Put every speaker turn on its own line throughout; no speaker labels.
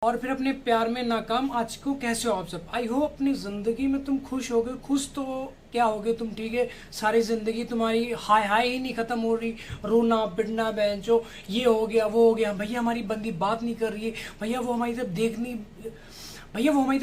और फिर अपने प्यार में नाकाम आज को कैसे हो आप सब। आई होप अपनी ज़िंदगी में तुम खुश होगे। खुश तो क्या होगे तुम, ठीक है। सारी ज़िंदगी तुम्हारी हाय हाय ही नहीं ख़त्म हो रही, रोना पिटना बेंचो, ये हो गया वो हो गया, भैया हमारी बंदी बात नहीं कर रही है, भैया वो हमारी तरफ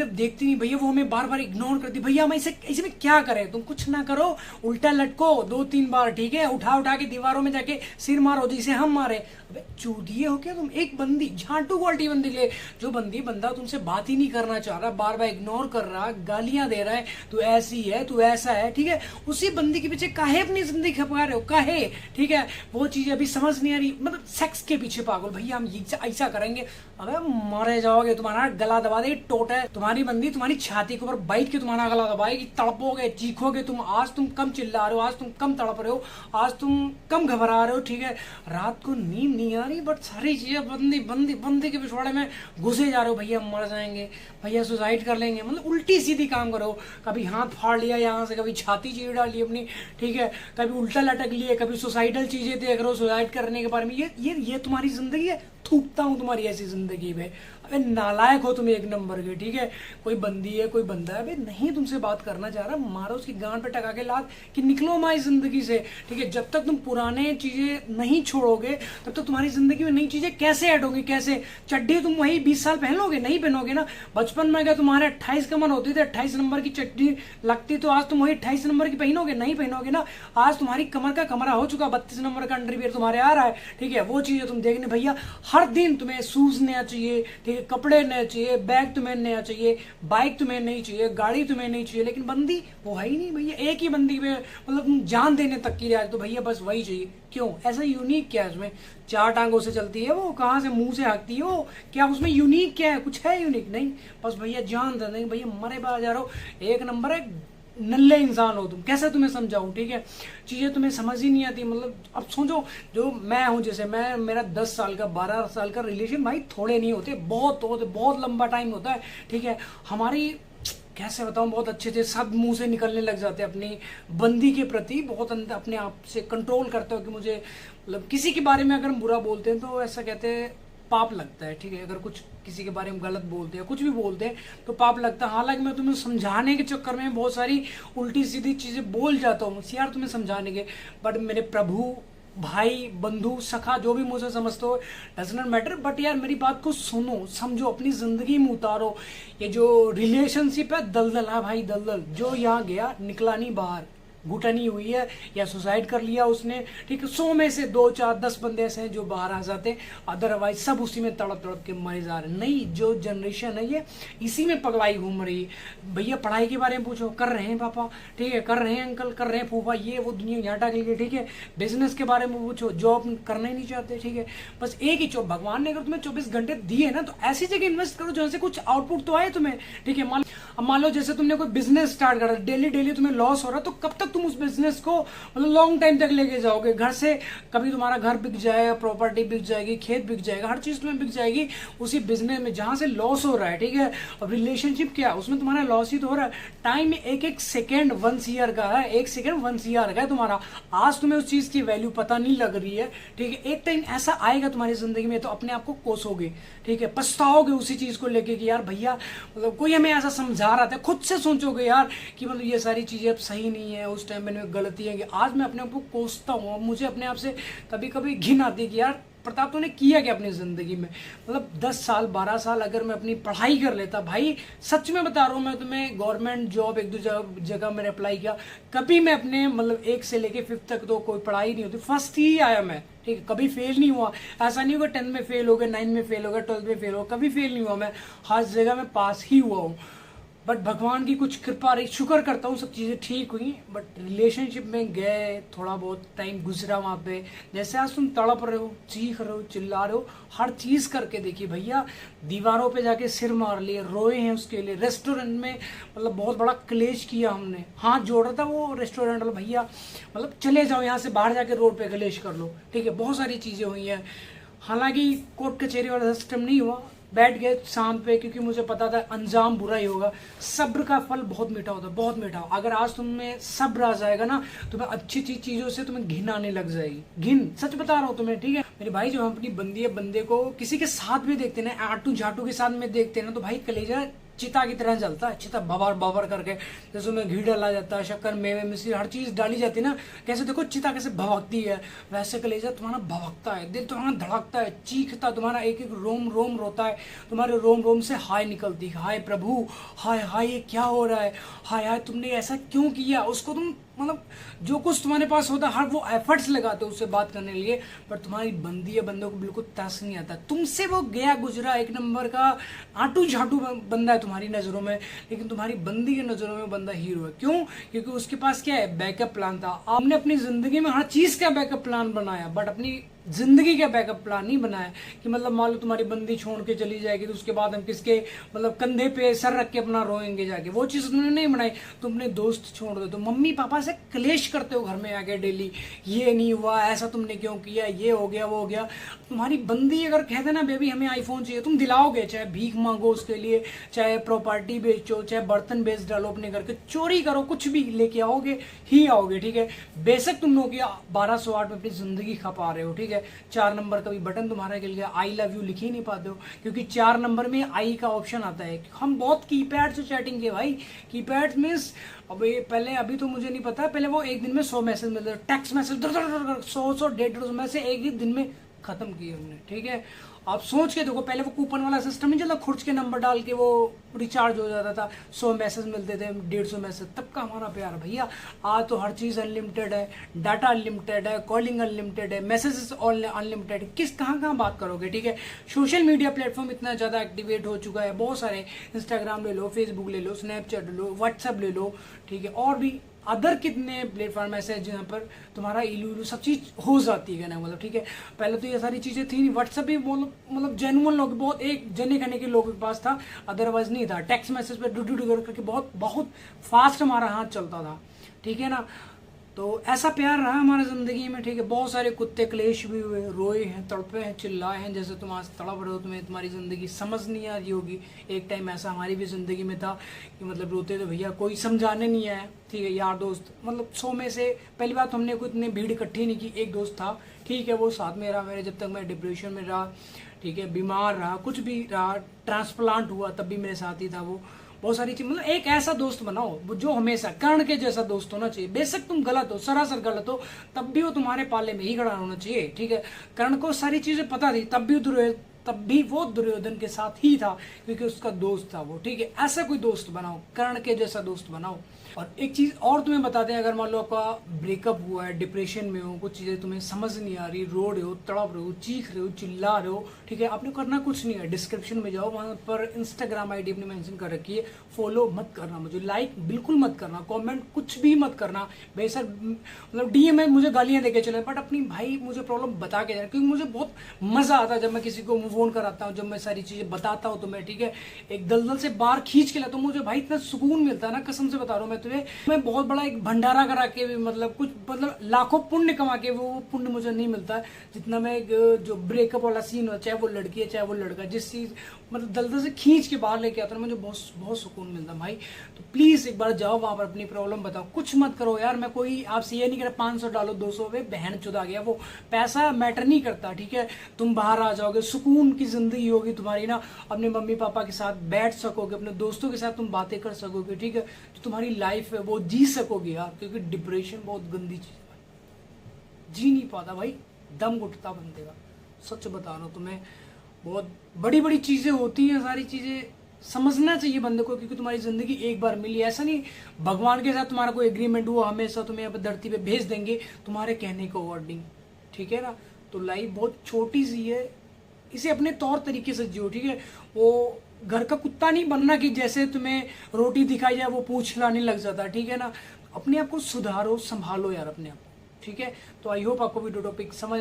देखती नहीं, भैया वो हमें बार बार इग्नोर करती, भैया हम ऐसे ऐसे में क्या करें। तुम कुछ ना करो, उल्टा लटको 2-3 बार, ठीक है। उठा उठा के दीवारों में जाके सिर मारो जिसे हम मारे। अबे चूतिए हो क्या तुम। एक बंदी झांटू क्वालिटी बंदी ले, जो बंदा तुमसे बात ही नहीं करना चाह रहा, बार बार इग्नोर कर रहा, गालियां दे रहा है, तू ऐसी है तू ऐसा है, ठीक है। उसी बंदी के पीछे काहे अपनी जिंदगी खपा रहे हो, काहे, ठीक है। वो चीज अभी समझ नहीं आ रही, मतलब सेक्स के पीछे पागल, भैया हम ऐसा करेंगे। अबे मारे जाओगे, तुम्हारा गला दबा दे टोट है। तुम्हारी बंदी तुम्हारी छाती के ऊपर बैठ के तुम्हारा गला दबाएगी, तड़पोगे चीखोगे तुम। आज तुम कम चिल्ला रहे हो, आज तुम कम तड़प रहे हो, आज तुम कम घबरा रहे हो, ठीक है। रात को नींद नहीं आ रही, बट सारी चीजें बंदी के पिछवाड़े में घुसे जा रहे हो। भैया मर जाएंगे, भैया सुसाइड कर लेंगे, मतलब उल्टी सीधी काम करो। कभी हाथ फाड़ लिया यहाँ से, कभी छाती चीर डाली अपनी, ठीक है। कभी उल्टा लटक लिए, कभी सुसाइडल चीजें देख रहे हो सुसाइड करने के बारे में। ये तुम्हारी जिंदगी है। थूकता हूँ तुम्हारी ऐसी जिंदगी में। अबे नालायक हो तुम एक नंबर के, ठीक है। कोई बंदी है कोई बंदा है, अबे नहीं तुमसे बात करना चाह रहा, मारो उसकी गांड पे टका के लात कि निकलो हमारी जिंदगी से, ठीक है। जब तक तुम पुराने चीजें नहीं छोड़ोगे तब तक तुम्हारी जिंदगी में नई चीजें कैसे ऐड होंगी, कैसे। चड्डी तुम वही 20 साल पहन लोगे, नहीं पहनोगे ना। बचपन में अगर तुम्हारे 28 का मन होती थी, 28 नंबर की चड्डी लगती, तो आज तुम वही 28 नंबर की पहनोगे, नहीं पहनोगे ना। आज तुम्हारी कमर का कमरा हो चुका, 32 नंबर का अंडरवियर तुम्हारे आ रहा है, ठीक है। वो चीजें तुम देखने भैया, हर दिन तुम्हें शूज नया चाहिए, ठीक है, कपड़े नए चाहिए, बैग तुम्हें नया चाहिए, बाइक तुम्हें नहीं चाहिए, गाड़ी तुम्हें नहीं चाहिए। लेकिन बंदी वो है ही नहीं भैया, एक ही बंदी में मतलब तुम जान देने तक की रियाज, तो भैया बस वही चाहिए। क्यों ऐसा यूनिक क्या है उसमें, 4 टांगों से चलती है वो, कहाँ से मुंह से हाँकती है वो, क्या उसमें यूनिक क्या है, कुछ है यूनिक नहीं। बस भैया जान दे नहीं भैया, मरे बाहर जा रहा हो, एक नंबर है नल्ले इंसान हो तुम। कैसे तुम्हें समझाऊं, ठीक है। चीजें तुम्हें समझ ही नहीं आती। मतलब अब सोचो, जो मैं हूं, जैसे मेरा 10 साल का 12 साल का रिलेशन, भाई थोड़े नहीं होते, बहुत होते, बहुत लंबा टाइम होता है, ठीक है। हमारी कैसे बताऊं, बहुत अच्छे थे, सब मुंह से निकलने लग जाते हैं अपनी बंदी के प्रति, बहुत अपने आप से कंट्रोल करते हो कि मुझे, मतलब किसी के बारे में अगर हम बुरा बोलते हैं तो ऐसा कहते हैं पाप लगता है, ठीक है। अगर कुछ किसी के बारे में गलत बोलते हैं, कुछ भी बोलते हैं तो पाप लगता है। हालांकि मैं तुम्हें समझाने के चक्कर में बहुत सारी उल्टी सीधी चीजें बोल जाता हूँ यार तुम्हें समझाने के, बट मेरे प्रभु, भाई, बंधु, सखा, जो भी मुझे समझते हो, डजंट मैटर, बट यार मेरी बात को सुनो, समझो, अपनी जिंदगी में उतारो। ये जो रिलेशनशिप है दलदल है भाई, दलदल। जो यहाँ गया निकला नहीं बाहर, घुटनी हुई है या सुसाइड कर लिया उसने, ठीक है। 100 में से 2, 4, 10 बंदे ऐसे हैं जो बाहर आ जाते हैं, अदरवाइज सब उसी में तड़प तड़प के मरे जा रहे हैं। नहीं, जो जनरेशन है ये इसी में पगलाई घूम रही है। भैया पढ़ाई के बारे में पूछो, कर रहे हैं पापा, ठीक है, कर रहे हैं अंकल, कर रहे हैं फूफा, ये वो दुनिया झाटा के लिए, ठीक है। बिजनेस के बारे में पूछो, जॉब करना ही नहीं चाहते, ठीक है। बस एक ही जॉब, भगवान ने अगर तुम्हें 24 घंटे दिए ना, तो ऐसी जगह इन्वेस्ट करो जहाँ से कुछ आउटपुट तो आए तुम्हें, ठीक है। मान लो जैसे तुमने कोई बिजनेस स्टार्ट करा, डेली डेली तुम्हें लॉस हो रहा, तो कब तक तुम उस बिजनेस को मतलब लॉन्ग टाइम तक लेके जाओगे। घर से कभी तुम्हारा घर बिक जाएगा, प्रॉपर्टी बिक जाएगी, खेत बिक जाएगा, हर चीज तुम्हें बिक जाएगी उसी बिजनेस में जहां से लॉस हो रहा है, ठीक है। और रिलेशनशिप क्या, उसमें तुम्हारा लॉस ही तो हो रहा है। टाइम एक एक सेकेंड 1 ईयर का है, 1 सेकेंड 1 ईयर का है तुम्हारा। आज तुम्हें उस चीज की वैल्यू पता नहीं लग रही है, ठीक है। एक टाइम ऐसा आएगा तुम्हारी जिंदगी में, तो अपने आप को कोसोगे, ठीक है, पछताओगे उसी चीज को लेके कि यार भैया, मतलब कोई हमें ऐसा समझा रहा था, खुद से सोचोगे यार कि मतलब ये सारी चीजें अब सही नहीं है, उस टाइम मैंने गलती है। कि आज मैं अपने आप को कोसता हूँ, मुझे अपने आप से कभी कभी घिन आती है कि यार प्रताप तूने किया क्या अपनी जिंदगी में। मतलब 10 साल 12 साल अगर मैं अपनी पढ़ाई कर लेता, भाई सच में बता रहा हूँ मैं तुम्हें, गवर्नमेंट जॉब 1-2 जगह मैंने अप्लाई किया, कभी मैं अपने मतलब 1 से लेके 5th तक तो कोई पढ़ाई नहीं होती, फर्स्ट ही आया मैं, ठीक है। कभी फेल नहीं हुआ, ऐसा नहीं हुआ 10th में फेल हो गया, 9th में फेल हो गया, 12th में फेल हो गया, कभी फेल नहीं हुआ मैं, हर जगह में पास ही हुआ हूँ। बट भगवान की कुछ कृपा रही, शुक्र करता हूँ सब चीज़ें ठीक हुई। बट रिलेशनशिप में गए, थोड़ा बहुत टाइम गुजरा वहाँ पे, जैसे आज तुम तड़प रहे हो, चीख रहे हो, चिल्ला रहे हो, हर चीज़ करके देखिए भैया, दीवारों पे जाके सिर मार लिए, रोए हैं उसके लिए, रेस्टोरेंट में मतलब बहुत बड़ा क्लेश किया हमने, हाथ जोड़ रहा था वो रेस्टोरेंट वाला भैया, मतलब चले जाओ यहाँ से, बाहर जाके रोड पे क्लेश कर लो, ठीक है। बहुत सारी चीज़ें हुई हैं, हालांकि कोर्ट कचहरी वाला सिस्टम नहीं हुआ, बैठ गए शांत पे, क्योंकि मुझे पता था अंजाम बुरा ही होगा। सब्र का फल बहुत मीठा होता है, बहुत मीठा। अगर आज तुम में सब्र आ जाएगा ना, तुम्हें अच्छी अच्छी चीजों से तुम्हें घिन आने लग जाएगी, घिन, सच बता रहा हूँ तुम्हें, ठीक है मेरे भाई। जब हम अपनी बंदे को किसी के साथ भी देखते ना, आटू झाटू के साथ में देखते ना, तो भाई कलेजा चिता की तरह जलता है, चिता बबर बबर करके, जैसे उसमें घी डाला जाता है, शक्कर, मेवे, मिश्री, हर चीज डाली जाती है ना, कैसे देखो चिता कैसे भभकती है, वैसे कलेजा तुम्हारा भभकता है, दिल तुम्हारा धड़कता है, चीखता, तुम्हारा एक एक रोम रोम रोता है, तुम्हारे रोम रोम से हाय निकलती है, हाय प्रभु, हाय हाय ये क्या हो रहा है, हाय हाय तुमने ऐसा क्यों किया। उसको तुम मतलब जो कुछ तुम्हारे पास होता है, हर वो एफर्ट्स लगाते हो उससे बात करने के लिए, पर तुम्हारी बंदी या बंदों को बिल्कुल तरस नहीं आता। तुमसे वो गया गुजरा एक नंबर का आटू झाटू बंदा है तुम्हारी नजरों में, लेकिन तुम्हारी बंदी की नजरों में बंदा हीरो है। क्यों? क्योंकि उसके पास क्या है, बैकअप प्लान था। आपने अपनी जिंदगी में हर चीज का बैकअप प्लान बनाया, बट अपनी जिंदगी का बैकअप प्लान नहीं बनाया कि मतलब मान लो तुम्हारी बंदी छोड़ के चली जाएगी तो उसके बाद हम किसके मतलब कंधे पे सर रख के अपना रोएंगे जाके, वो चीज तुमने नहीं बनाई। तुम अपने दोस्त छोड़ दो, तो मम्मी पापा से क्लेश करते हो घर में आके डेली, ये नहीं हुआ, ऐसा तुमने क्यों किया, ये हो गया, वो हो गया। तुम्हारी बंदी अगर कह देना बेबी हमें आईफोन चाहिए, तुम दिलाओगे, चाहे भीख मांगो उसके लिए, चाहे प्रॉपर्टी बेचो, चाहे बर्तन बेच डालो अपने घर के, चोरी करो, कुछ भी लेके आओगे ही आओगे, ठीक है। बेशक तुम लोग 1208 में अपनी जिंदगी खपा रहे हो, ठीक है। 4 नंबर का भी बटन तुम्हारा गिर गया, आई लव यू लिख ही नहीं पाते हो, क्योंकि 4 नंबर में आई का ऑप्शन आता है। हम बहुत कीपैड से चैटिंग किए भाई, कीपैड मींस पहले, अभी तो मुझे नहीं पता, पहले वो एक दिन में 100 मैसेज मिलते, टेक्स्ट मैसेज 100 150 में से एक ही दिन में खत्म किए हमने, ठीक है। आप सोच के देखो, पहले वो कूपन वाला सिस्टम नहीं चलता, खुर्च के नंबर डाल के वो रिचार्ज हो जाता था, 100 मैसेज मिलते थे, 150 मैसेज, तब का हमारा प्यार भैया। आज तो हर चीज़ अनलिमिटेड है, डाटा अनलिमिटेड है, कॉलिंग अनलिमिटेड है, मैसेजेस अनलिमिटेड है, किस कहाँ बात करोगे, ठीक है। सोशल मीडिया प्लेटफॉर्म इतना ज़्यादा एक्टिवेट हो चुका है, बहुत सारे, इंस्टाग्राम ले लो, फेसबुक ले लो, स्नैपचैट ले लो, व्हाट्सएप ले लो, ठीक है, और भी अदर कितने प्लेटफॉर्म ऐसे हैं जहाँ पर तुम्हारा इलू सब चीज हो जाती है ना, मतलब ठीक है। पहले तो ये सारी चीजें थी नहीं, व्हाट्सएप भी मतलब जेन्युइन लोग, बहुत एक जने खने के लोगों के पास था, अदरवाइज नहीं था। टेक्स्ट मैसेज पे डू करके बहुत बहुत फास्ट हमारा हाथ चलता था, ठीक है ना। तो ऐसा प्यार रहा हमारी जिंदगी में, ठीक है। बहुत सारे कुत्ते क्लेश भी हुए, रोए हैं, तड़पे हैं, चिल्लाए हैं, जैसे तुम आज तड़प रहे हो, तुम्हें तुम्हारी जिंदगी समझ नहीं आ रही होगी। एक टाइम ऐसा हमारी भी जिंदगी में था कि मतलब रोते थे भैया, कोई समझाने नहीं आया, ठीक है। यार दोस्त मतलब 100 में से पहली बात हमने कोई इतनी भीड़ इकट्ठी नहीं की, एक दोस्त था, ठीक है, वो साथ में रहा मेरे जब तक मैं डिप्रेशन में रहा, ठीक है, बीमार रहा, कुछ भी रहा, ट्रांसप्लांट हुआ तब भी मेरे साथ ही था वो। बहुत सारी चीज, मतलब एक ऐसा दोस्त बनाओ जो हमेशा कर्ण के जैसा दोस्त होना चाहिए। बेशक तुम गलत हो, सरासर गलत हो, तब भी वो तुम्हारे पाले में ही खड़ा होना चाहिए, ठीक है। कर्ण को सारी चीजें पता थी, तब भी वो दुर्योधन के साथ ही था, क्योंकि उसका दोस्त था वो, ठीक है। ऐसा कोई दोस्त बनाओ, कर्ण के जैसा दोस्त बनाओ। और एक चीज और तुम्हें बताते हैं, अगर मान लो आपका ब्रेकअप हुआ है, डिप्रेशन में हो, कुछ चीजें तुम्हें समझ नहीं आ रही, रो रहे हो, तड़प रहे हो, चीख रहे हो, चिल्ला रहे हो, ठीक है, आपने करना कुछ नहीं है, डिस्क्रिप्शन में जाओ, वहां पर इंस्टाग्राम आईडी अपनी मेंशन कर रखी है, फॉलो मत करना मुझे, लाइक बिल्कुल मत करना, कमेंट कुछ भी मत करना, बेशक मतलब डीएम में मुझे गालियां देके चले, बट अपनी भाई मुझे प्रॉब्लम बता के जाए, क्योंकि मुझे बहुत मजा आता है जब मैं किसी को मूव ऑन कराता हूँ, जब मैं सारी चीजें बताता हूँ तुम्हें, ठीक है, एक दलदल से बाहर खींच के लाता हूँ, मुझे भाई इतना सुकून मिलता है ना, कसम से बता रहा हूँ मैं तुम्हें। मैं बहुत बड़ा एक भंडारा करा के भी मतलब कुछ मतलब लाखों पुण्य कमा के वो पुण्य मुझे नहीं मिलता जितना मैं जो ब्रेकअप वाला सीन हो, चाहे वो लड़की है चाहे वो लड़का, जिस चीज मतलब दलदल से खींच के बाहर लेके आता है, मुझे बहुत बहुत सुकून मिलता है भाई। तो प्लीज एक बार जाओ वहां पर, अपनी प्रॉब्लम बताओ, कुछ मत करो यार। मैं कोई आपसे ये नहीं कह रहा 500 डालो 200 पे, बहन चुदा गया, वो पैसा मैटर नहीं करता, ठीक है। तुम बाहर आ जाओगे, सुकून की जिंदगी होगी तुम्हारी ना, अपने मम्मी पापा के साथ बैठ सकोगे, अपने दोस्तों के साथ तुम बातें कर सकोगे, ठीक है। तो तुम्हारी लाइफ है वो जी सकोगे यार, क्योंकि डिप्रेशन बहुत गंदी चीज है, जी नहीं पाता भाई, दम घुटता बंदे का, सच बता रहा हूँ तुम्हें। बहुत बड़ी बड़ी चीजें होती हैं, सारी चीजें समझना चाहिए बंदे को, क्योंकि तुम्हारी जिंदगी एक बार मिली, ऐसा नहीं भगवान के साथ तुम्हारा कोई एग्रीमेंट हुआ हमेशा तुम्हें यहाँ पे धरती पे भेज देंगे तुम्हारे कहने को अकॉर्डिंग, ठीक है ना। तो लाइफ बहुत छोटी सी है, इसे अपने तौर तरीके से जियो, ठीक है। वो घर का कुत्ता नहीं बनना कि जैसे तुम्हें रोटी दिखाई जाए वो पूंछ लाने लग जाता, ठीक है ना। अपने आप को सुधारो, संभालो यार अपने आप, ठीक है। तो आई होप आपको वीडियो टॉपिक समझ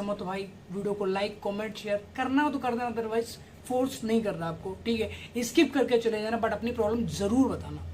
तो भाई वीडियो को लाइक कमेंट शेयर करना हो तो कर देना, अदरवाइज फोर्स नहीं करना आपको, ठीक है। स्किप करके चले जाना, बट अपनी प्रॉब्लम जरूर बताना।